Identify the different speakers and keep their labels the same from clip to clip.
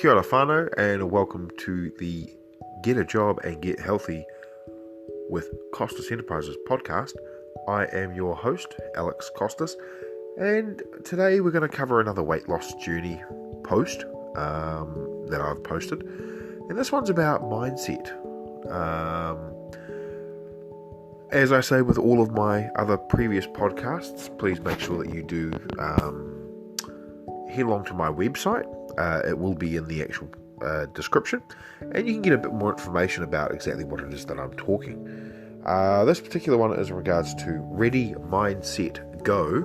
Speaker 1: Kia ora whānau, and welcome to the Get a Job and Get Healthy with Costas Enterprises podcast. I am your host, Alex Costas, and today we're going to cover another weight loss journey post that I've posted. And this one's about mindset. As I say with all of my other previous podcasts, please make sure that you do head along to my website. It will be in the actual description, and you can get a bit more information about exactly what it is that I'm talking. This particular one is in regards to Ready, Mindset, Go,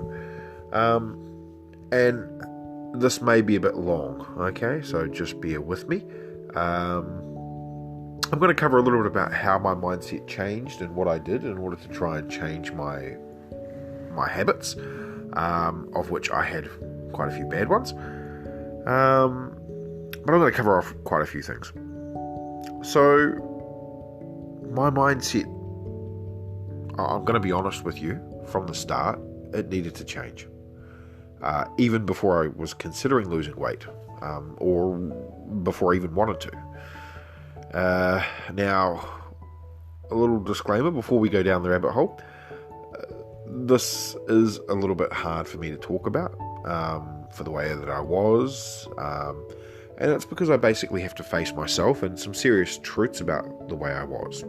Speaker 1: and this may be a bit long, okay, so just bear with me. I'm going to cover a little bit about how my mindset changed and what I did in order to try and change my habits, of which I had quite a few bad ones. But I'm going to cover off quite a few things. So, my mindset, I'm going to be honest with you, from the start, it needed to change. Even before I was considering losing weight, or before I even wanted to. Now, a little disclaimer before we go down the rabbit hole. This is a little bit hard for me to talk about, for the way that I was, and it's because I basically have to face myself and some serious truths about the way I was,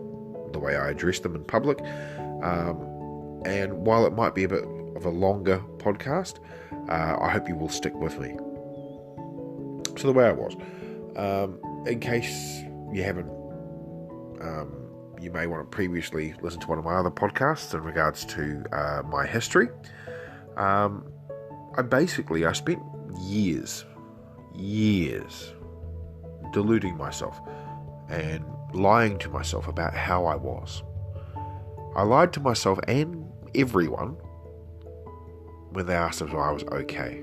Speaker 1: the way I addressed them in public, and while it might be a bit of a longer podcast, I hope you will stick with me. So the way I was, in case you haven't, you may want to previously listen to one of my other podcasts in regards to my history. I spent years deluding myself and lying to myself about how I was. I lied to myself and everyone when they asked if I was okay.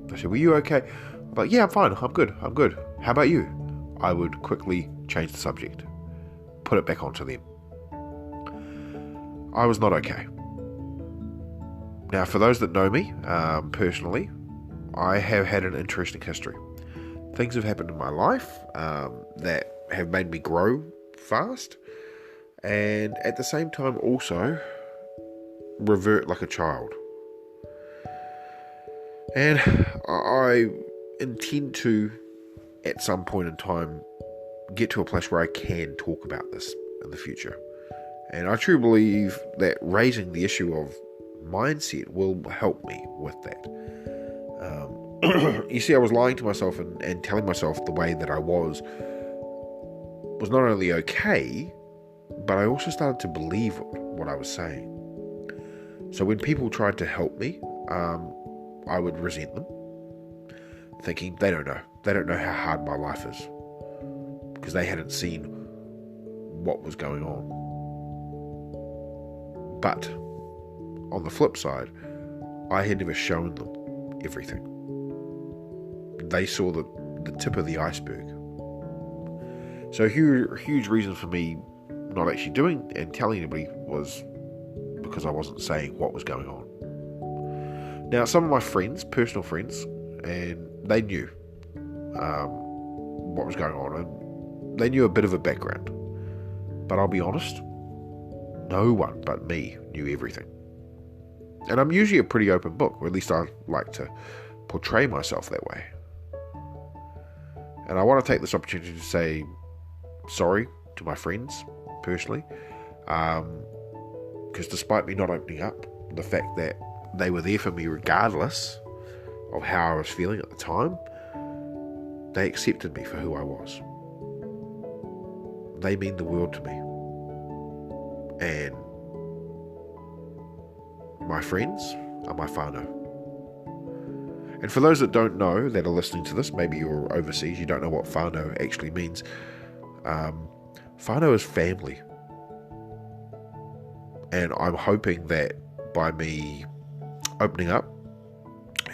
Speaker 1: They said, "Were you okay?" I'm like, "Yeah, I'm fine. I'm good. How about you?" I would quickly change the subject, put it back onto them. I was not okay. Now, for those that know me personally, I have had an interesting history. Things have happened in my life that have made me grow fast, and at the same time also revert like a child. And I intend to, at some point in time, get to a place where I can talk about this in the future. And I truly believe that raising the issue of mindset will help me with that. You see, I was lying to myself and telling myself the way that I was not only okay, but I also started to believe what I was saying. So when people tried to help me, I would resent them, thinking they don't know how hard my life is, because they hadn't seen what was going on. But on the flip side, I had never shown them everything. They saw the tip of the iceberg. So a huge reason for me not actually doing and telling anybody was because I wasn't saying what was going on. Now, some of my friends, personal friends, and they knew what was going on, and they knew a bit of a background. But I'll be honest, no one but me knew everything. And I'm usually a pretty open book, or at least I like to portray myself that way. And I want to take this opportunity to say sorry to my friends, personally, because despite me not opening up, the fact that they were there for me regardless of how I was feeling at the time, they accepted me for who I was. They mean the world to me. And my friends are my whānau. And for those that don't know, that are listening to this, maybe you're overseas, you don't know what whānau actually means. Whānau is family. And I'm hoping that by me opening up,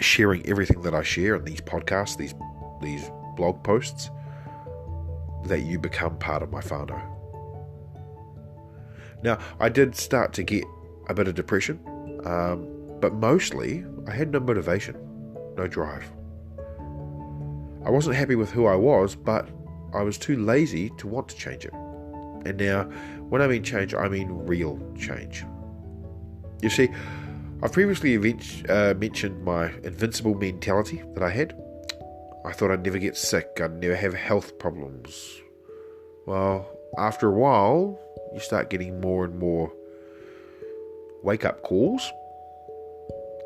Speaker 1: sharing everything that I share in these podcasts, these blog posts, that you become part of my whānau. Now, I did start to get a bit of depression, but mostly I had no motivation, no drive. I wasn't happy with who I was, but I was too lazy to want to change it. And now, when I mean change, I mean real change. You see, I've previously mentioned my invincible mentality that I had. I thought I'd never get sick, I'd never have health problems. Well, after a while, you start getting more and more wake-up calls.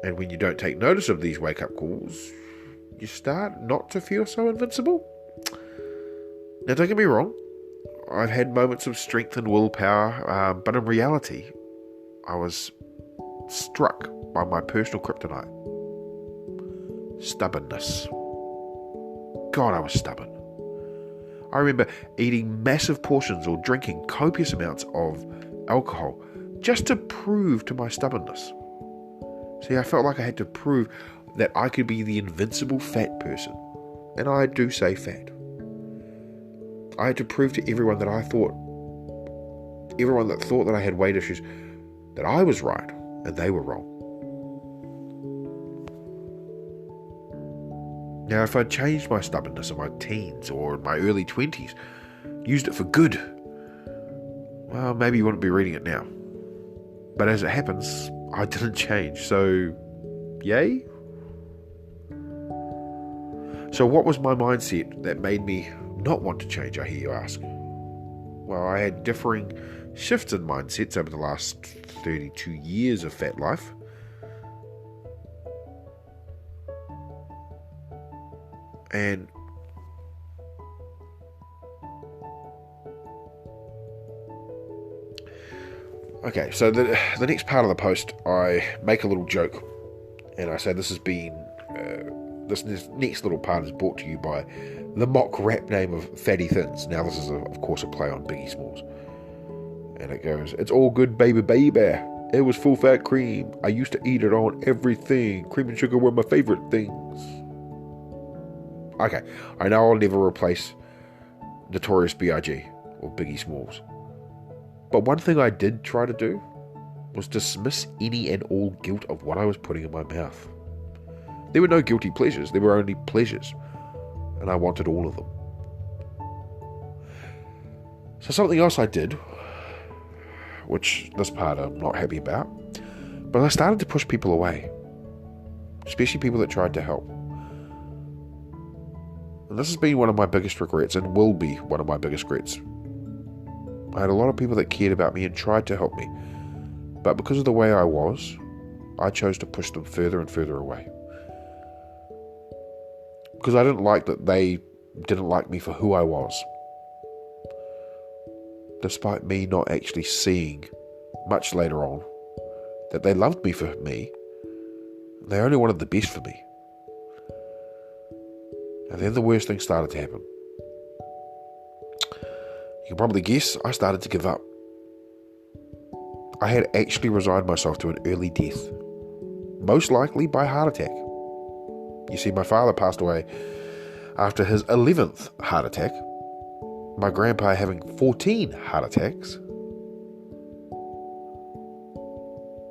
Speaker 1: And when you don't take notice of these wake-up calls, you start not to feel so invincible. Now, don't get me wrong, I've had moments of strength and willpower, but in reality, I was struck by my personal kryptonite. Stubbornness. God, I was stubborn. I remember eating massive portions or drinking copious amounts of alcohol just to prove to my stubbornness. See, I felt like I had to prove that I could be the invincible fat person. And I do say fat. I had to prove to everyone that everyone that thought that I had weight issues, that I was right and they were wrong. Now, if I'd changed my stubbornness in my teens or in my early 20s, used it for good, well, maybe you wouldn't be reading it now. But as it happens, I didn't change, so yay? So what was my mindset that made me not want to change, I hear you ask? Well, I had differing shifts in mindsets over the last 32 years of fat life. And okay, so the next part of the post, I make a little joke, and I say this next little part is brought to you by the mock rap name of Fatty Thins. Now, this is, of course, a play on Biggie Smalls. And it goes, "It's all good, baby, baby. It was full fat cream. I used to eat it on everything. Cream and sugar were my favorite things." Okay, I know I'll never replace Notorious B.I.G. or Biggie Smalls. But one thing I did try to do was dismiss any and all guilt of what I was putting in my mouth. There were no guilty pleasures, there were only pleasures. And I wanted all of them. So something else I did, which this part I'm not happy about, but I started to push people away. Especially people that tried to help. And this has been one of my biggest regrets, and will be one of my biggest regrets. I had a lot of people that cared about me and tried to help me. But because of the way I was, I chose to push them further and further away. Because I didn't like that they didn't like me for who I was. Despite me not actually seeing, much later on, that they loved me for me. They only wanted the best for me. And then the worst thing started to happen. You can probably guess, I started to give up. I had actually resigned myself to an early death. Most likely by heart attack. You see, my father passed away after his 11th heart attack. My grandpa having 14 heart attacks.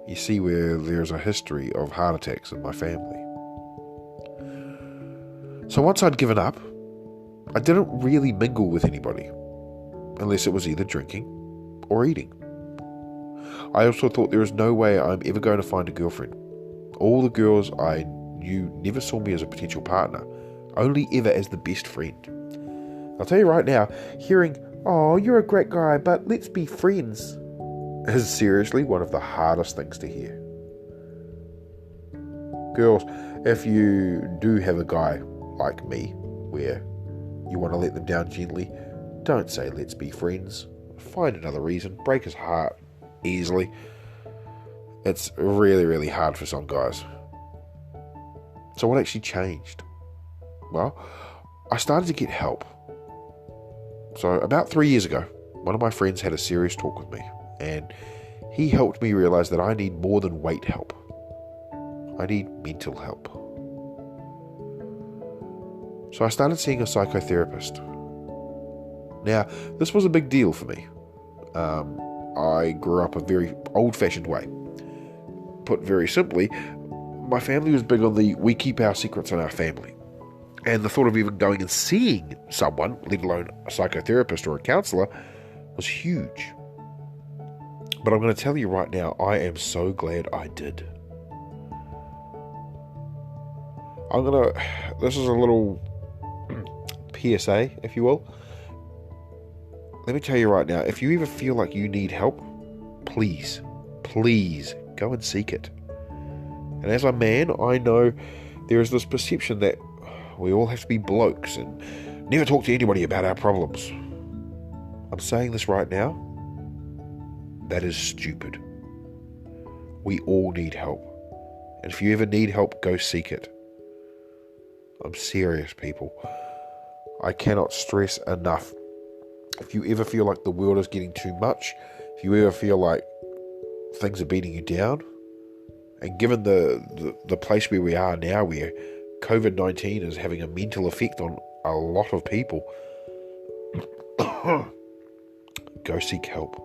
Speaker 1: You see where there's a history of heart attacks in my family. So once I'd given up, I didn't really mingle with anybody, unless it was either drinking or eating. I also thought there was no way I'm ever going to find a girlfriend. All the girls I knew never saw me as a potential partner, only ever as the best friend. I'll tell you right now, hearing, "Oh, you're a great guy, but let's be friends," is seriously one of the hardest things to hear. Girls, if you do have a guy like me, where you want to let them down gently, don't say "let's be friends." Find another reason, break his heart easily. It's really, really hard for some guys. So what actually changed? Well, I started to get help. So about 3 years ago, one of my friends had a serious talk with me, and he helped me realize that I need more than weight help. I need mental help. So I started seeing a psychotherapist. Now, this was a big deal for me. I grew up a very old-fashioned way. Put very simply, my family was big on the "we keep our secrets in our family." And the thought of even going and seeing someone, let alone a psychotherapist or a counsellor, was huge. But I'm going to tell you right now, I am so glad I did. This is a little PSA, if you will. Let me tell you right now, if you ever feel like you need help, please go and seek it. And as a man, I know there is this perception that we all have to be blokes and never talk to anybody about our problems. I'm saying this right now. That is stupid. We all need help. And if you ever need help, go seek it. I'm serious, people. I cannot stress enough. If you ever feel like the world is getting too much, if you ever feel like things are beating you down, and given the place where we are now, where COVID-19 is having a mental effect on a lot of people, go seek help.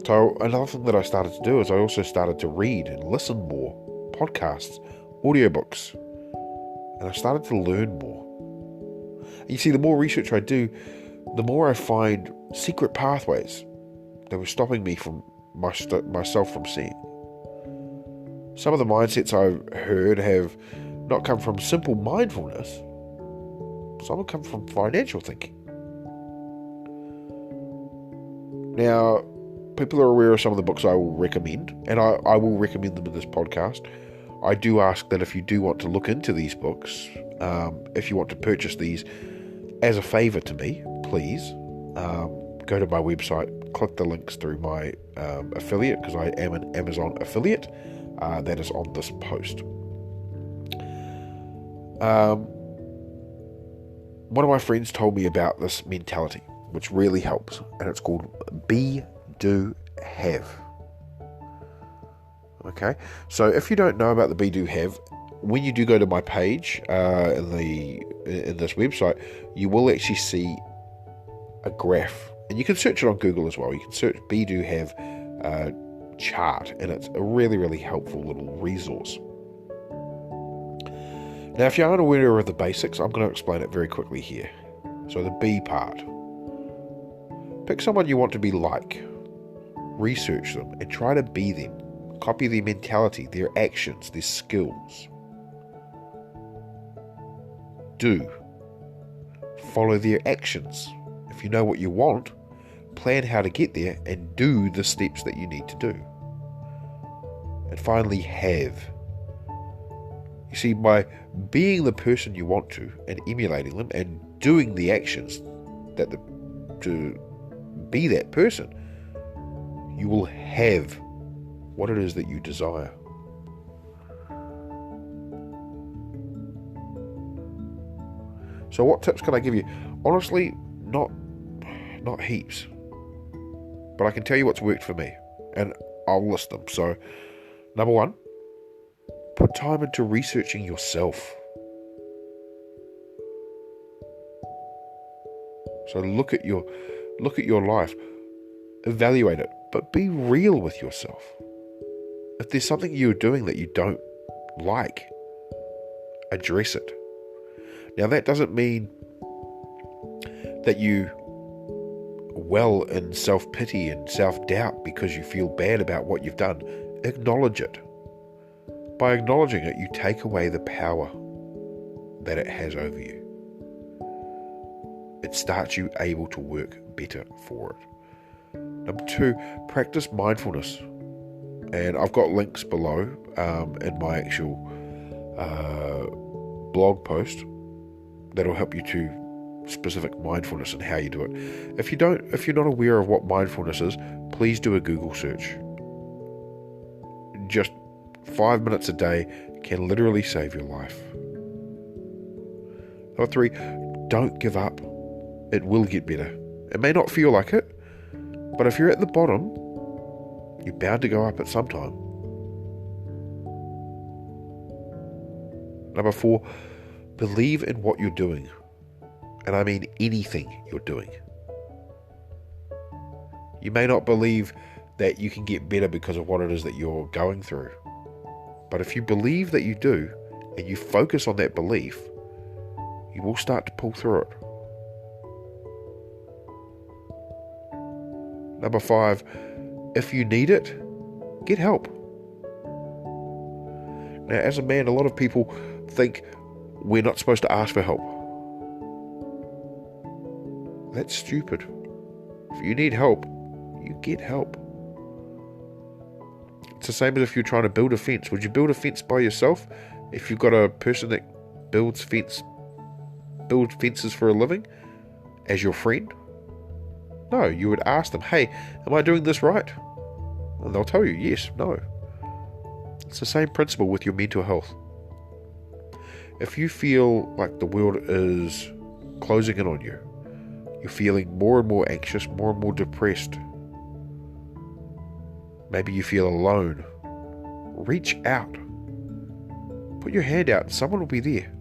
Speaker 1: So another thing that I started to do is I also started to read and listen more, podcasts, audiobooks, and I started to learn more. And you see, the more research I do, the more I find secret pathways that were stopping me from myself from seeing. Some of the mindsets I've heard have not come from simple mindfulness. Some have come from financial thinking. Now, people are aware of some of the books I will recommend, and I will recommend them in this podcast. I do ask that if you do want to look into these books, if you want to purchase these as a favour to me, please go to my website, click the links through my affiliate, because I am an Amazon affiliate. That is on this post. One of my friends told me about this mentality, which really helps, and it's called Be, Do, Have. Okay, so if you don't know about the Be, Do, Have, when you do go to my page in this website, you will actually see a graph, and you can search it on Google as well. You can search Be, Do, Have chart, and it's a really, really helpful little resource. Now, if you aren't aware of the basics, I'm going to explain it very quickly here. So the B part. Pick someone you want to be like. Research them and try to be them. Copy their mentality, their actions, their skills. Do. Follow their actions. If you know what you want, plan how to get there and do the steps that you need to do. And finally, have. You see, by being the person you want to and emulating them and doing the actions to be that person, you will have what it is that you desire. So what tips can I give you? Honestly, not heaps. But I can tell you what's worked for me, and I'll list them. So, number one, put time into researching yourself. So look at your life, evaluate it, but be real with yourself. If there's something you're doing that you don't like, address it. Now, that doesn't mean that you well in self-pity and self-doubt because you feel bad about what you've done. Acknowledge it. By acknowledging it, you take away the power that it has over you. It starts you able to work better for it. Number two, practice mindfulness. And I've got links below in my actual blog post that'll help you to specific mindfulness and how you do it. If you're not aware of what mindfulness is, please do a Google search. Just 5 minutes a day can literally save your life. Number three, don't give up. It will get better. It may not feel like it, but if you're at the bottom, you're bound to go up at some time. Number four, believe in what you're doing. And I mean anything you're doing. You may not believe that you can get better because of what it is that you're going through. But if you believe that you do, and you focus on that belief, you will start to pull through it. Number 5, if you need it, get help. Now, as a man, a lot of people think we're not supposed to ask for help. That's stupid. If you need help, you get help. It's the same as if you're trying to build a fence. Would you build a fence by yourself if you've got a person that builds fences for a living as your friend? No, you would ask them, hey, am I doing this right? And they'll tell you, yes, no. It's the same principle with your mental health. If you feel like the world is closing in on you, you're feeling more and more anxious, more and more depressed, maybe you feel alone, reach out. Put your hand out, someone will be there.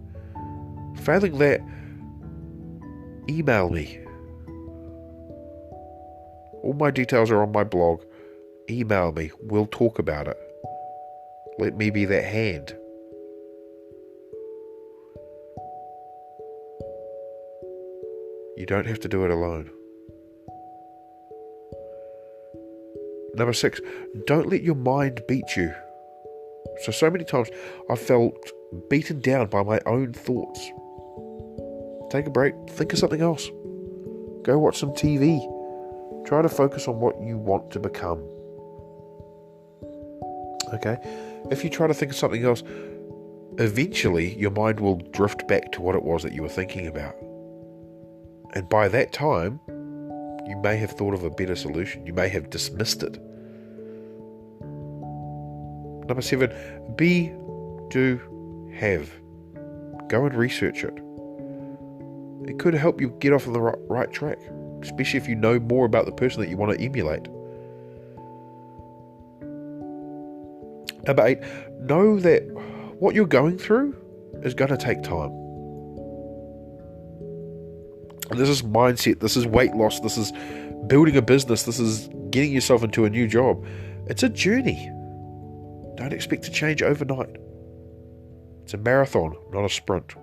Speaker 1: Failing that, email me. All my details are on my blog. Email me, we'll talk about it. Let me be that hand. You don't have to do it alone. Number 6, don't let your mind beat you. So many times I've felt beaten down by my own thoughts. Take a break, think of something else. Go watch some TV. Try to focus on what you want to become. Okay? If you try to think of something else, eventually your mind will drift back to what it was that you were thinking about. And by that time, you may have thought of a better solution. You may have dismissed it. Number 7, be, do, have. Go and research it. It could help you get off on the right track, especially if you know more about the person that you want to emulate. Number 8, know that what you're going through is going to take time. And this is mindset, this is weight loss, this is building a business, this is getting yourself into a new job. It's a journey. Don't expect to change overnight. It's a marathon, not a sprint.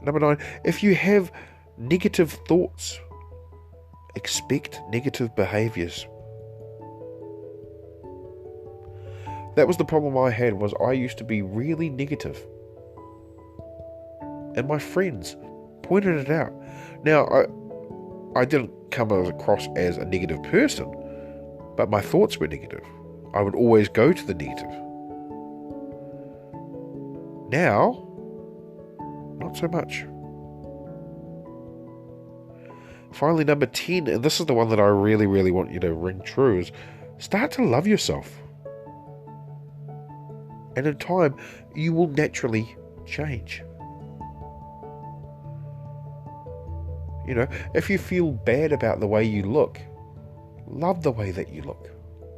Speaker 1: Number 9, if you have negative thoughts, expect negative behaviours. That was the problem I had, was I used to be really negative. And my friends pointed it out. Now, I didn't come across as a negative person, but my thoughts were negative. I would always go to the negative. Now, not so much. Finally, number 10, and this is the one that I really, really want you to ring true, is start to love yourself. And in time, you will naturally change. You know, if you feel bad about the way you look, love the way that you look.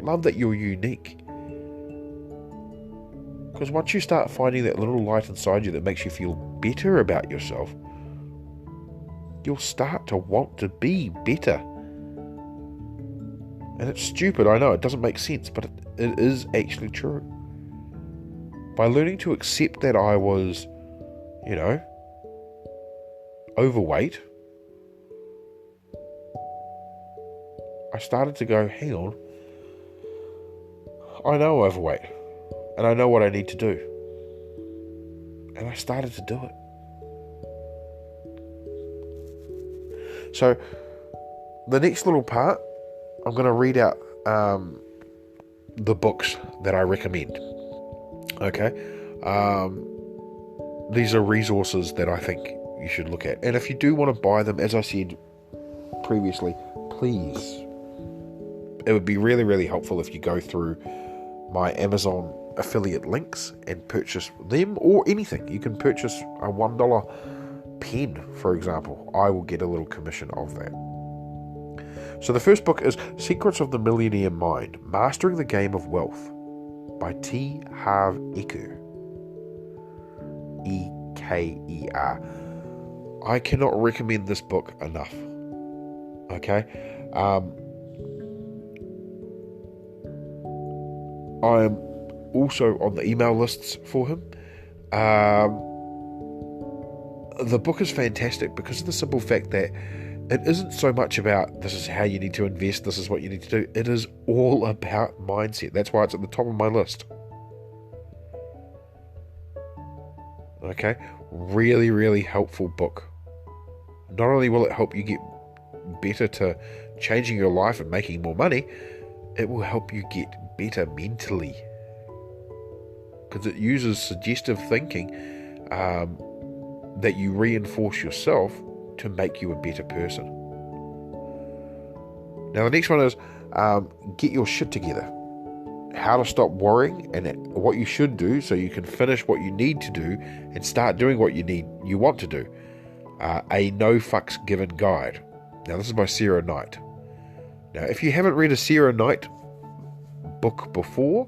Speaker 1: Love that you're unique. Because once you start finding that little light inside you that makes you feel better about yourself, you'll start to want to be better. And it's stupid, I know, it doesn't make sense, but it is actually true. By learning to accept that I was, overweight, I started to go, hang on, I know I'm overweight, and I know what I need to do. And I started to do it. So, the next little part, I'm going to read out the books that I recommend. Okay? These are resources that I think you should look at. And if you do want to buy them, as I said previously, please, it would be really, really helpful if you go through my Amazon affiliate links and purchase them, or anything. You can purchase a $1 pen, for example. I will get a little commission of that. So the first book is Secrets of the Millionaire Mind, Mastering the Game of Wealth by T. Harv Eker. E-K-E-R. I cannot recommend this book enough. Okay? I'm also on the email lists for him. The book is fantastic because of the simple fact that it isn't so much about this is how you need to invest, this is what you need to do. It is all about mindset. That's why it's at the top of my list. Okay? Really, really helpful book. Not only will it help you get better to changing your life and making more money, it will help you get better mentally. Because it uses suggestive thinking that you reinforce yourself to make you a better person. Now the next one is get your shit together. How to stop worrying and what you should do so you can finish what you need to do and start doing what you want to do. A no fucks given guide. Now this is by Sarah Knight. Now if you haven't read a Sarah Knight book before,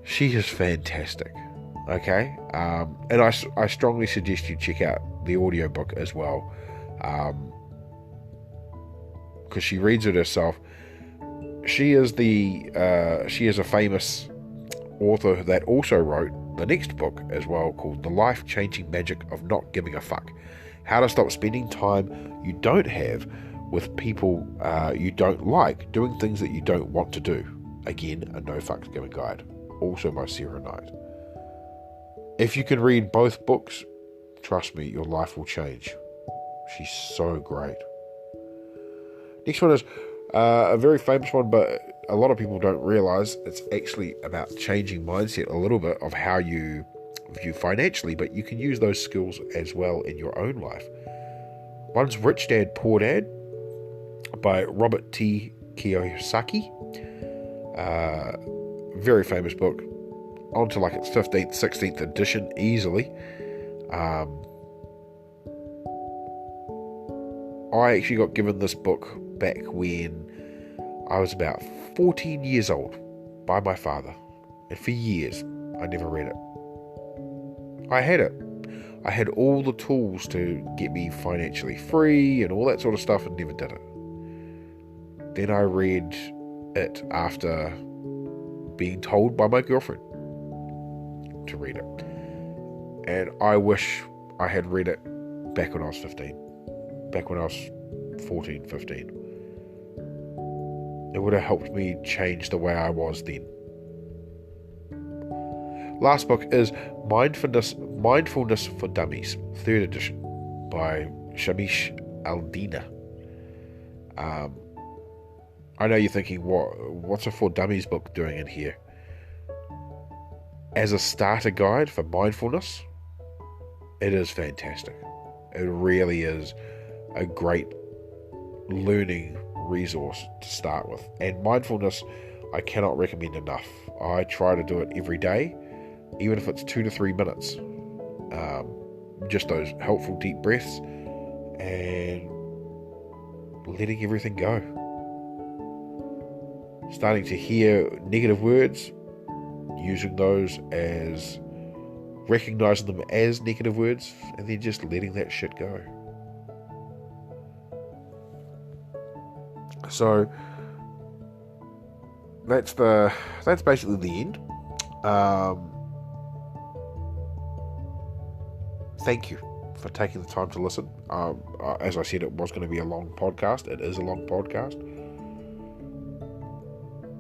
Speaker 1: she is fantastic. Okay, and I strongly suggest you check out the audiobook as well, because she reads it herself. She is a famous author that also wrote the next book as well, called The Life-Changing Magic of Not Giving a Fuck. How to stop spending time you don't have with people you don't like, doing things that you don't want to do. Again, a no fucks given guide, also by Sarah Knight. If you can read both books, trust me, your life will change. She's so great. Next one is a very famous one, but a lot of people don't realise it's actually about changing mindset a little bit of how you view financially, but you can use those skills as well in your own life. One's Rich Dad, Poor Dad by Robert T. Kiyosaki. Very famous book. On to like its 15th, 16th edition easily. I actually got given this book back when I was about 14 years old by my father. And for years, I never read it. I had it. I had all the tools to get me financially free and all that sort of stuff and never did it. Then I read it after being told by my girlfriend to read it, and I wish I had read it back when I was 15, back when I was 14, 15. It would have helped me change the way I was then. Last book is Mindfulness for Dummies, 3rd edition by Shamish Aldina. I know you're thinking, what's a For Dummies book doing in here? As a starter guide for mindfulness, it is fantastic. It really is a great learning resource to start with. And mindfulness, I cannot recommend enough. I try to do it every day, even if it's 2 to 3 minutes. Just those helpful deep breaths and letting everything go. Starting to hear negative words, using those as, recognizing them as negative words, and then just letting that shit go. So that's basically the end. Thank you for taking the time to listen. As I said, it was going to be a long podcast. It is a long podcast.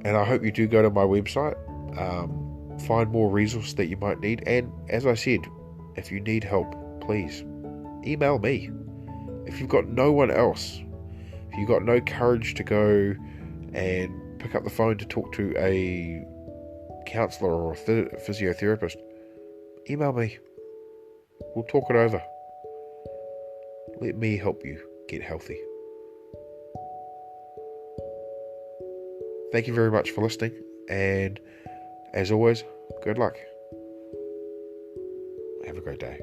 Speaker 1: And I hope you do go to my website, find more resources that you might need. And as I said, if you need help, please email me. If you've got no one else, if you've got no courage to go and pick up the phone to talk to a counsellor or a physiotherapist, email me. We'll talk it over. Let me help you get healthy. Thank you very much for listening, and as always, good luck. Have a great day.